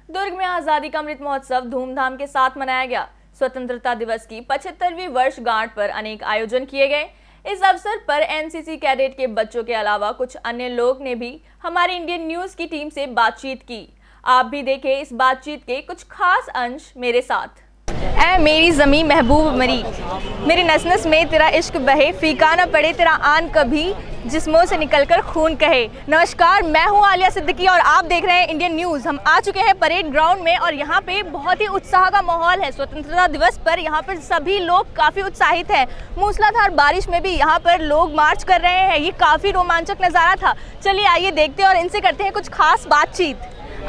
दुर्ग में आजादी का अमृत महोत्सव धूमधाम के साथ मनाया गया। स्वतंत्रता दिवस की 75वीं वर्षगांठ पर अनेक आयोजन किए गए। इस अवसर पर एनसीसी कैडेट के बच्चों के अलावा कुछ अन्य लोग ने भी हमारे इंडियन न्यूज की टीम से बातचीत की। आप भी देखें इस बातचीत के कुछ खास अंश मेरे साथ। ऐ मेरी ज़मीं महबूब मरी, मेरे नस नस में तेरा इश्क बहे, फीका न पड़े तेरा आन कभी, जिस्मों से निकलकर खून कहे। नमस्कार, मैं हूं आलिया सिद्दीकी और आप देख रहे हैं इंडियन न्यूज़। हम आ चुके हैं परेड ग्राउंड में और यहां पे बहुत ही उत्साह का माहौल है। स्वतंत्रता दिवस पर यहां पर सभी लोग काफ़ी उत्साहित हैं। मूसलाधार बारिश में भी यहां पर लोग मार्च कर रहे हैं। ये काफ़ी रोमांचक नज़ारा था। चलिए आइए देखते हैं और इनसे करते हैं कुछ खास बातचीत।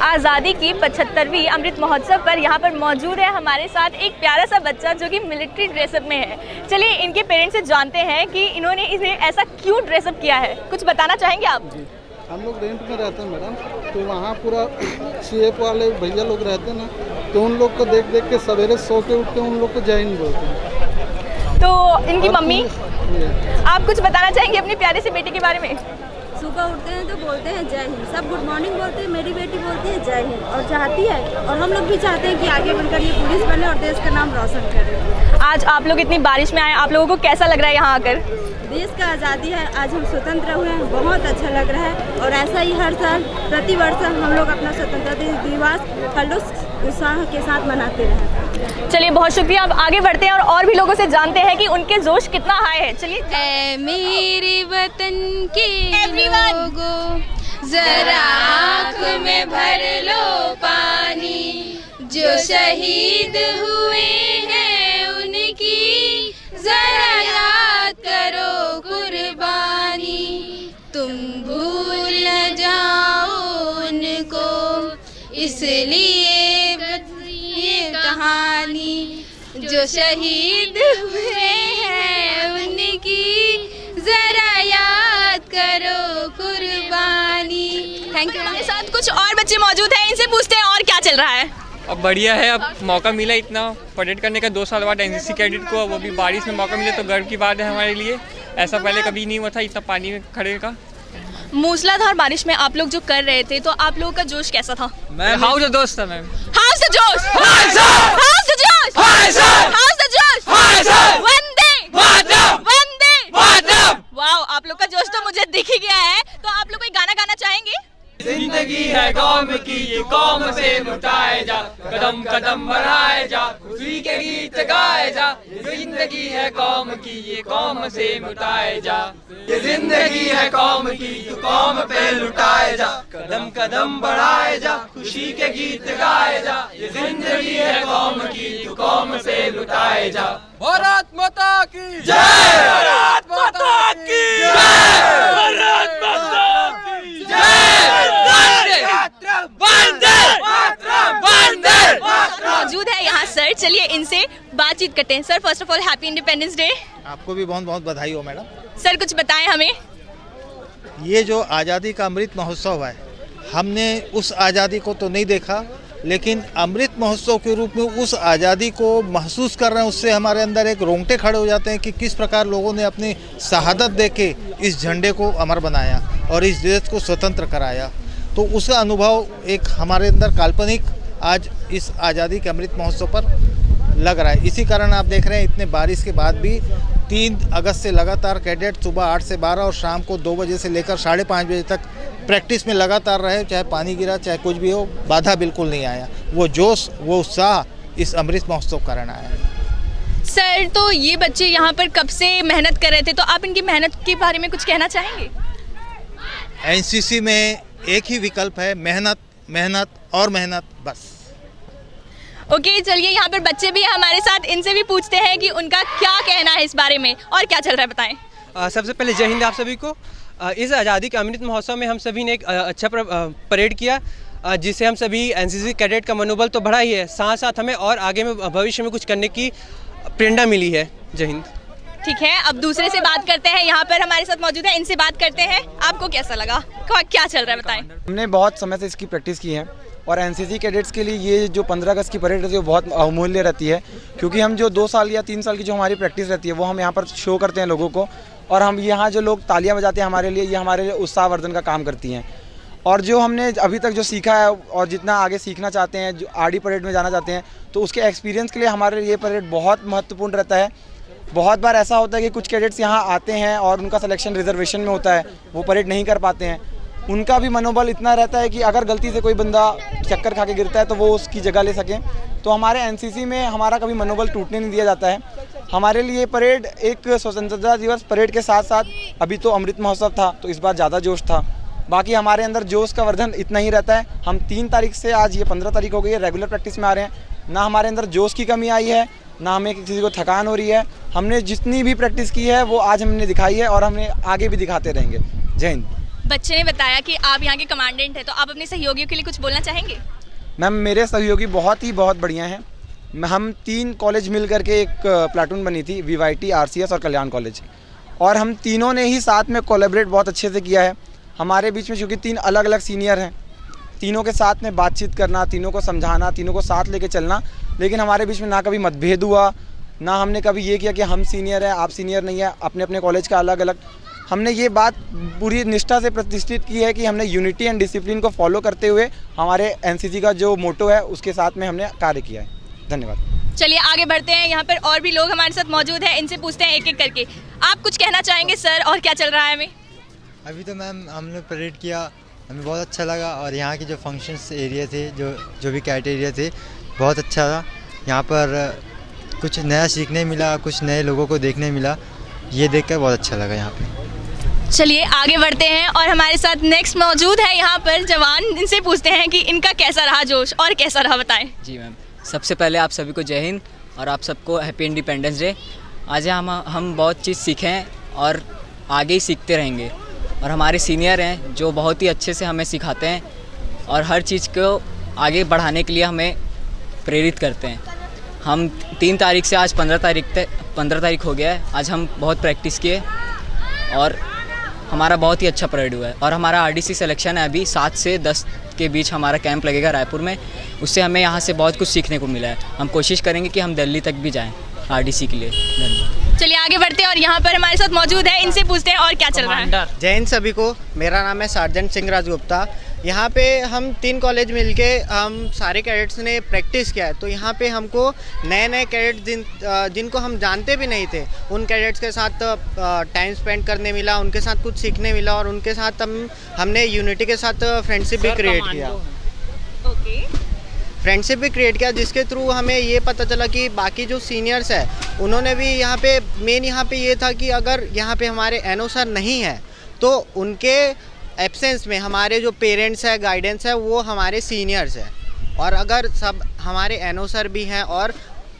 आज़ादी की 75वीं अमृत महोत्सव पर यहाँ पर मौजूद है हमारे साथ एक प्यारा सा बच्चा जो कि मिलिट्री ड्रेसअप में है। चलिए इनके पेरेंट्स से जानते हैं कि इन्होंने इसे ऐसा क्यों ड्रेसअप किया है। कुछ बताना चाहेंगे आप? जी, हम लोग रेंट में रहते हैं मैडम, तो वहाँ पूरा सीएफ वाले भैया लोग रहते हैं ना, तो उन लोग को देख देख के सवेरे सो के उठ के उन लोग को जय हिंद बोलते हैं। तो इनकी मम्मी, आप कुछ बताना चाहेंगे अपनी प्यारे से बेटी के बारे में? सुबह उठते हैं तो बोलते हैं जय हिंद, सब गुड मॉर्निंग बोलते हैं, मेरी बेटी बोलती है जय हिंद और चाहती है, और हम लोग भी चाहते हैं कि आगे बढ़कर ये पुलिस बने और देश का नाम रोशन करे। आज आप लोग इतनी बारिश में आए, आप लोगों को कैसा लग रहा है यहाँ आकर? देश का आज़ादी है, आज हम स्वतंत्र हुए हैं, बहुत अच्छा लग रहा है। और ऐसा ही हर साल प्रति वर्ष हम लोग अपना स्वतंत्रता दिवस हर्षोल्लास उत्साह के साथ मनाते रहें। चलिए बहुत शुक्रिया। अब आगे बढ़ते हैं और भी लोगों से जानते हैं कि उनके जोश कितना हाई है। चलिए। ऐ मेरे वतन के लोगों, जरा आँख में भर लो पानी, जो शहीद हुए हैं उनकी जरा याद करो कुर्बानी। तुम भूल न जाओ उनको, इसलिए ये कहानी, जो शहीद हुए हैं उनकी जरा याद करो कुर्बानी। Thank you. हमारे साथ कुछ और बच्चे मौजूद हैं, इनसे पूछते हैं और क्या चल रहा है। अब बढ़िया है, अब मौका मिला इतना परेड करने का 2 साल बाद एनसीसी कैडेट को, वो भी बारिश में मौका मिला तो गर्व की बात है हमारे लिए। ऐसा पहले कभी नहीं हुआ था इतना पानी में खड़े का। मूसलाधार बारिश में आप लोग जो कर रहे थे तो आप लोगों का जोश कैसा था? मैं हाउस दोस्त था मैम। हाउस द जोश, हाउस द जोश, हाउस द जोश, वंदे मातरम। वाओ, आप लोग का जोश तो मुझे दिख ही गया है। तो आप लोग कोई गाना गाना चाहेंगे? जिंदगी है कौम की, ये कौम से लुटाए जा, कदम कदम बढ़ाए जा, खुशी के गीत गाए जा। ये जिंदगी है कौम की, ये कौम से लुटाए जा, ये जिंदगी है कौम की, ये कौम पे लुटाए जा, कदम कदम बढ़ाए जा, खुशी के गीत गाए जा। ये जिंदगी है कौम की, ये कौम से लुटाए जा। भारत माता की जय, भारत माता की जय, भारत माता की जय। मौजूद है यहाँ सर, चलिए इनसे बातचीत करते हैं। Sir, first of all happy independence day. आपको भी बहुत बहुत बधाई हो मैडम। सर कुछ बताएं हमें। ये जो आज़ादी का अमृत महोत्सव है, हमने उस आज़ादी को तो नहीं देखा, लेकिन अमृत महोत्सव के रूप में उस आज़ादी को महसूस कर रहे हैं। उससे हमारे अंदर एक रोंगटे खड़े हो जाते हैं कि किस प्रकार लोगों ने अपनी शहादत दे के इस झंडे को अमर बनाया और इस देश को स्वतंत्र कराया। तो उसका अनुभव एक हमारे अंदर काल्पनिक आज इस आज़ादी के अमृत महोत्सव पर लग रहा है। इसी कारण आप देख रहे हैं इतने बारिश के बाद भी 3 अगस्त से लगातार कैडेट सुबह 8 से 12 और शाम को 2 बजे से लेकर 5:30 बजे तक प्रैक्टिस में लगातार रहे। चाहे पानी गिरा, चाहे कुछ भी हो, बाधा बिल्कुल नहीं आया। वो जोश, वो उत्साह इस अमृत महोत्सव कारण आया। सर, तो ये बच्चे यहाँ पर कब से मेहनत कर रहे थे, तो आप इनकी मेहनत के बारे में कुछ कहना चाहेंगे? एनसीसी में एक ही विकल्प है, मेहनत, मेहनत और मेहनत, बस। ओके, चलिए यहाँ पर बच्चे भी हैं हमारे साथ, इनसे भी पूछते हैं कि उनका क्या कहना है इस बारे में और क्या चल रहा है, बताएं। सबसे पहले जय हिंद आप सभी को। इस आज़ादी के अमृत महोत्सव में हम सभी ने एक अच्छा परेड किया, जिससे हम सभी एनसीसी कैडेट का मनोबल तो बढ़ा ही है, साथ साथ हमें और आगे में भविष्य में कुछ करने की प्रेरणा मिली है। जय हिंद। ठीक है, अब दूसरे से बात करते हैं। यहाँ पर हमारे साथ मौजूद है, इनसे बात करते हैं। आपको कैसा लगा, क्या चल रहा है, बताएं। हमने बहुत समय से इसकी प्रैक्टिस की है और एनसीसी कैडेट्स के लिए ये जो 15 अगस्त की परेड रहती है वो बहुत अमूल्य रहती है, क्योंकि हम जो 2 साल या 3 साल की जो हमारी प्रैक्टिस रहती है वो हम यहाँ पर शो करते हैं लोगों को, और हम यहाँ जो लोग तालियां बजाते हैं हमारे लिए, ये हमारे लिए उत्साहवर्धन का काम करती हैं। और जो हमने अभी तक जो सीखा है और जितना आगे सीखना चाहते हैं, जो आरडी परेड में जाना चाहते हैं, तो उसके एक्सपीरियंस के लिए हमारे ये परेड बहुत महत्वपूर्ण रहता है। बहुत बार ऐसा होता है कि कुछ कैडेट्स यहाँ आते हैं और उनका सिलेक्शन रिजर्वेशन में होता है, वो परेड नहीं कर पाते हैं। उनका भी मनोबल इतना रहता है कि अगर गलती से कोई बंदा चक्कर खा के गिरता है तो वो उसकी जगह ले सकें। तो हमारे एनसीसी में हमारा कभी मनोबल टूटने नहीं दिया जाता है। हमारे लिए परेड एक स्वतंत्रता दिवस परेड के साथ साथ अभी तो अमृत महोत्सव था, तो इस बार ज़्यादा जोश था। बाकी हमारे अंदर जोश का वर्धन इतना ही रहता है। हम 3 तारीख से आज ये 15 तारीख हो गई है, रेगुलर प्रैक्टिस में आ रहे हैं। ना हमारे अंदर जोश की कमी आई है, ना हमें किसी को थकान हो रही है। हमने जितनी भी प्रैक्टिस की है वो आज हमने दिखाई है और हमने आगे भी दिखाते रहेंगे। जय हिंद। बच्चे ने बताया कि आप यहाँ के कमांडेंट हैं, तो आप अपने सहयोगियों के लिए कुछ बोलना चाहेंगे? मैम, मेरे सहयोगी बहुत बढ़िया हैं। हम 3 कॉलेज मिल करके एक प्लाटून बनी थी, VYT, RCS और कल्याण कॉलेज, और हम तीनों ने ही साथ में कोलैबोरेट बहुत अच्छे से किया है। हमारे बीच में चूँकि 3 अलग अलग सीनियर हैं, तीनों के साथ में बातचीत करना, तीनों को समझाना, तीनों को साथ लेके चलना, लेकिन हमारे बीच में ना कभी मतभेद हुआ, ना हमने कभी ये किया कि हम सीनियर हैं आप सीनियर नहीं है, अपने अपने कॉलेज का अलग अलग। हमने ये बात पूरी निष्ठा से प्रतिष्ठित की है कि हमने यूनिटी एंड डिसिप्लिन को फॉलो करते हुए हमारे एनसीसी का जो मोटो है उसके साथ में हमने कार्य किया है। धन्यवाद। चलिए आगे बढ़ते हैं, यहाँ पर और भी लोग हमारे साथ मौजूद हैं, इनसे पूछते हैं एक एक करके। आप कुछ कहना चाहेंगे सर, और क्या चल रहा है हमें? अभी तो मैम हमने परेड किया, हमें बहुत अच्छा लगा, और यहाँ के जो फंक्शंस एरिया थे, जो भी कैट एरिया थे, बहुत अच्छा था। यहाँ पर कुछ नया सीखने मिला, कुछ नए लोगों को देखने मिला, ये देखकर बहुत अच्छा लगा यहाँ पे। चलिए आगे बढ़ते हैं, और हमारे साथ नेक्स्ट मौजूद है यहाँ पर जवान, इनसे पूछते हैं कि इनका कैसा रहा जोश और कैसा रहा, बताएं। जी मैम, सबसे पहले आप सभी को जय हिंद और आप सबको हैप्पी इंडिपेंडेंस डे। आज हम बहुत चीज़ सीखे हैं और आगे ही सीखते रहेंगे, और हमारे सीनियर हैं जो बहुत ही अच्छे से हमें सिखाते हैं और हर चीज़ को आगे बढ़ाने के लिए हमें प्रेरित करते हैं। हम 3 तारीख से आज 15 तारीख हो गया है। आज हम बहुत प्रैक्टिस किए और हमारा बहुत ही अच्छा परेड हुआ है, और हमारा RDC सिलेक्शन है अभी 7 से 10 के बीच हमारा कैंप लगेगा रायपुर में। उससे हमें यहाँ से बहुत कुछ सीखने को मिला है। हम कोशिश करेंगे कि हम दिल्ली तक भी जाएं RDC के लिए। धन्यवाद। चलिए आगे बढ़ते हैं, और यहाँ पर हमारे साथ मौजूद है, इनसे पूछते हैं और क्या चल रहा है। जय हिंद सभी को, मेरा नाम है सार्जेंट सिंह राजगुप्ता। यहाँ पे हम 3 कॉलेज मिलके हम सारे कैडेट्स ने प्रैक्टिस किया है। तो यहाँ पे हमको नए कैडेट्स जिनको हम जानते भी नहीं थे, उन कैडेट्स के साथ टाइम स्पेंड करने मिला, उनके साथ कुछ सीखने मिला, और उनके साथ हमने यूनिटी के साथ फ्रेंडशिप भी क्रिएट किया। फ्रेंडशिप भी क्रिएट किया, जिसके थ्रू हमें ये पता चला कि बाकी जो सीनियर्स है उन्होंने भी यहाँ पे मेन यहाँ पे ये था कि अगर यहाँ पे हमारे एनओ सर नहीं है तो उनके एब्सेंस में हमारे जो पेरेंट्स है, गाइडेंस है, वो हमारे सीनियर्स हैं। और अगर सब हमारे एनओ सर भी हैं और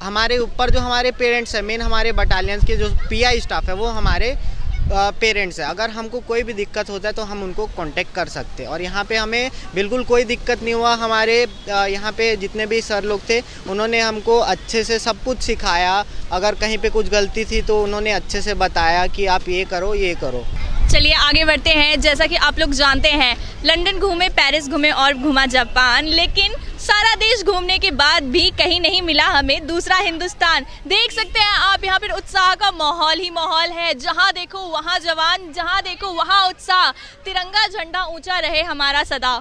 हमारे ऊपर जो हमारे पेरेंट्स हैं, मेन हमारे बटालियंस के जो PI स्टाफ है वो हमारे पेरेंट्स हैं। अगर हमको कोई भी दिक्कत होता है तो हम उनको कांटेक्ट कर सकते हैं, और यहाँ पे हमें बिल्कुल कोई दिक्कत नहीं हुआ। हमारे यहाँ पे जितने भी सर लोग थे उन्होंने हमको अच्छे से सब कुछ सिखाया। अगर कहीं पे कुछ गलती थी तो उन्होंने अच्छे से बताया कि आप ये करो, ये करो। चलिए आगे बढ़ते हैं। जैसा कि आप लोग जानते हैं, लंदन घूमे, पेरिस घूमे और घूमा जापान, लेकिन सारा देश घूमने के बाद भी कहीं नहीं मिला हमें दूसरा हिंदुस्तान। देख सकते हैं आप, यहाँ पर उत्साह का माहौल ही माहौल है। जहाँ देखो वहाँ जवान, जहाँ देखो वहाँ उत्साह। तिरंगा झंडा ऊंचा रहे हमारा सदा।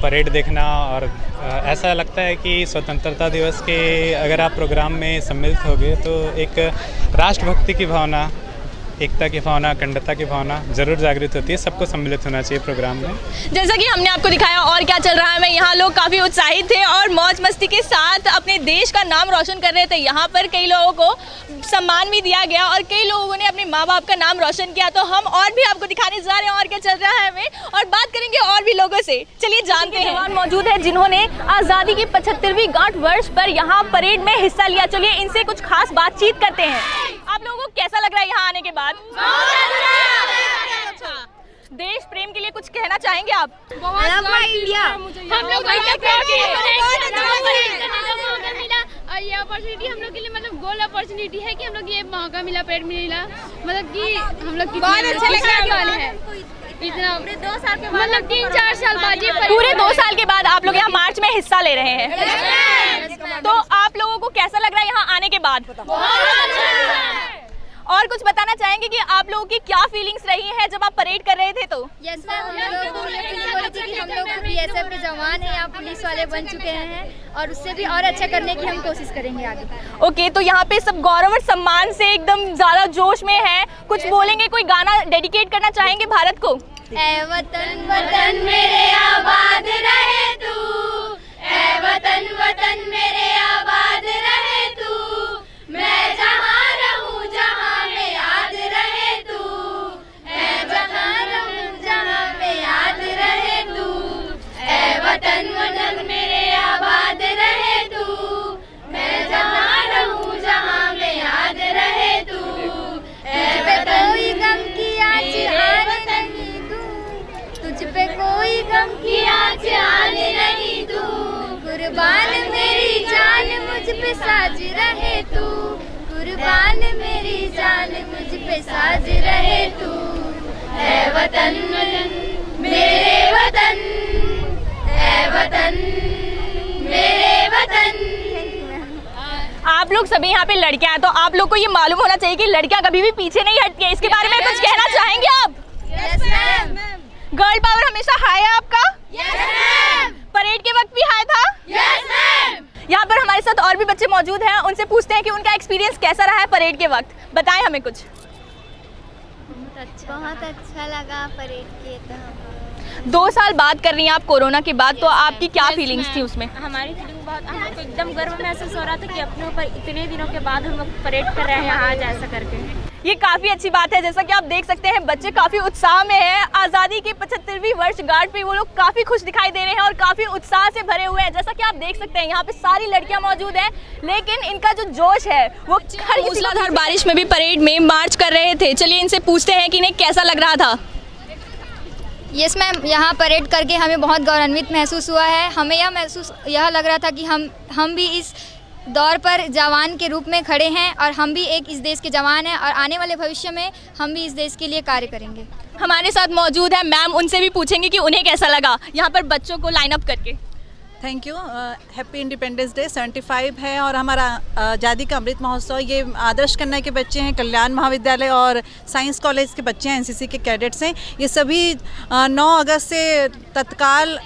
परेड देखना, और ऐसा लगता है कि स्वतंत्रता दिवस के अगर आप प्रोग्राम में सम्मिलित होगे तो एक राष्ट्रभक्ति की भावना, एकता की भावना, अखंडता की भावना जरूर जागृत होती है। सबको सम्मिलित होना चाहिए प्रोग्राम में। जैसा कि हमने आपको दिखाया और क्या चल रहा है, मैं यहाँ लोग काफ़ी उत्साहित थे और मौज मस्ती के साथ अपने देश का नाम रोशन कर रहे थे। यहाँ पर कई लोगों को सम्मान भी दिया गया और कई लोगों ने अपने माँ बाप का नाम रोशन किया। तो हम और भी आपको दिखाने जा रहे हैं और क्या चल रहा है हमें, और बात करेंगे और भी लोगों से। चलिए जानते हैं। जवान मौजूद है जिन्होंने आज़ादी की 75वीं गांठ वर्ष पर यहाँ परेड में हिस्सा लिया। चलिए इनसे कुछ खास बातचीत करते हैं। आप लोगों को कैसा लग रहा है यहाँ आने के बाद? देश प्रेम के लिए कुछ कहना चाहेंगे आप? इंडिया, हम लोग और ये अपॉर्चुनिटी हम लोग के लिए मतलब गोल्ड अपॉर्चुनिटी है कि हम लोग ये मौका मिला, परेड मिला, मतलब कि हम लोग बहुत अच्छे लगने वाले हैं। इतना पूरे 2 साल के बाद, मतलब 3-4 साल बाद, पूरे 2 साल के बाद आप लोग यहाँ मार्च में हिस्सा ले रहे हैं। तो आप लोगों को कैसा लग रहा है यहाँ आने के बाद? और कुछ बताना चाहेंगे कि आप लोगों की क्या फीलिंग्स रही हैं जब आप परेड कर रहे थे? तो यस मैम, हम लोग ये फीलिंग हो रही थी कि हम लोग बीएसएफ के जवान हैं या पुलिस वाले बन चुके हैं और उससे भी और अच्छा करने की हम कोशिश करेंगे आगे। ओके, तो यहाँ पे सब गौरव और सम्मान से एकदम ज़्यादा जोश में हैं। कुछ बोलेंगे, कोई गाना डेडिकेट करना चाहेंगे भारत को? ऐ वतन वतन मेरे आबाद रहे तू, ऐ वतन वतन मेरे आबाद रहे तू, मैं जहाँ रहूँ जहाँ में याद रहे तू, मैं जहाँ रहूँ जहाँ में याद रहे तू, ऐ वतन वतन मेरे आबाद रहे तू, मैं जहाँ रहूँ जहाँ में याद रहे तू, ऐ वतन कोई गम की आँच आने नहीं दूँ, तुझ पे कोई गम की आँच आने नहीं दूँ, कुर्बान मेरी जान मुझ पे साज रहे तू, कुर्बान मेरी जान मुझ पे साज रहे तू, ऐ वतन मेरे वतन, ऐ वतन मेरे वतन। आप लोग सभी यहाँ पे लड़कियां हैं, तो आप लोग को ये मालूम होना चाहिए कि लड़कियां कभी भी पीछे नहीं हटती हैं। इसके बारे में कुछ कहना चाहेंगे आप? Yes ma'am. गर्ल पावर हमेशा हाई है आपका? Yes ma'am. परेड के वक्त भी हाई था? Yes ma'am. यहाँ पर हमारे साथ और भी बच्चे मौजूद हैं, उनसे पूछते हैं कि उनका एक्सपीरियंस कैसा रहा है परेड के वक्त। बताएं हमें कुछ। बहुत अच्छा लगा परेड किए तो। 2 साल बाद कर रही हैं आप कोरोना के बाद, तो आपकी क्या फीलिंग्स थी उसमें? हमारी फीलिंग बहुत, हम लोग को एकदम गर्व महसूस हो रहा था कि अपने ऊपर इतने दिनों के बाद हम लोग परेड कर रहे हैं आज ऐसा करके। ये काफ़ी अच्छी बात है। जैसा कि आप देख सकते हैं बच्चे काफ़ी उत्साह में हैं। आज़ादी की 75वीं वर्षगांठ पे वो लोग काफ़ी खुश दिखाई दे रहे हैं और काफ़ी उत्साह से भरे हुए हैं। जैसा कि आप देख सकते हैं यहाँ पे सारी लड़कियां मौजूद हैं, लेकिन इनका जो जोश है वो हर मूसलाधार बारिश में भी परेड में मार्च कर रहे थे। चलिए इनसे पूछते हैं कि इन्हें कैसा लग रहा था। यस मैम, यहाँ परेड करके हमें बहुत गौरवान्वित महसूस हुआ है। हमें यह लग रहा था कि हम भी इस दौर पर जवान के रूप में खड़े हैं और हम भी एक इस देश के जवान हैं और आने वाले भविष्य में हम भी इस देश के लिए कार्य करेंगे। हमारे साथ मौजूद है मैम, उनसे भी पूछेंगे कि उन्हें कैसा लगा यहाँ पर बच्चों को लाइन अप करके। Thank you. Happy independence day 75 है और हमारा आज़ादी का अमृत महोत्सव। ये आदर्श कन्या के बच्चे हैं, कल्याण महाविद्यालय और साइंस कॉलेज के बच्चे हैं, एनसीसी के कैडेट्स हैं। ये सभी 9 अगस्त से तत्काल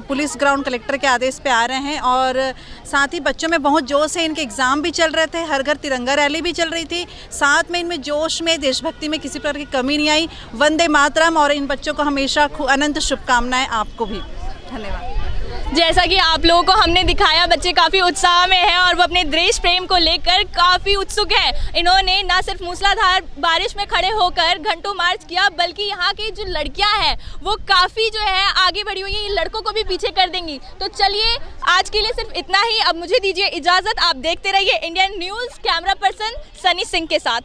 पुलिस ग्राउंड कलेक्टर के आदेश पे आ रहे हैं और साथ ही बच्चों में बहुत जोश है। इनके एग्ज़ाम भी चल रहे थे, हर घर तिरंगा रैली भी चल रही थी, साथ में इनमें जोश में देशभक्ति में किसी प्रकार की कमी नहीं आई। वंदे मातरम। और इन बच्चों को हमेशा अनंत शुभकामनाएँ आपको भी। धन्यवाद। जैसा कि आप लोगों को हमने दिखाया, बच्चे काफ़ी उत्साह में हैं और वो अपने देश प्रेम को लेकर काफ़ी उत्सुक हैं। इन्होंने न सिर्फ मूसलाधार बारिश में खड़े होकर घंटों मार्च किया, बल्कि यहाँ की जो लड़कियां हैं वो काफ़ी जो है आगे बढ़ी हुई हैं, ये लड़कों को भी पीछे कर देंगी। तो चलिए आज के लिए सिर्फ इतना ही। अब मुझे दीजिए इजाज़त। आप देखते रहिए Indian news, camera person Sunny Singh के साथ।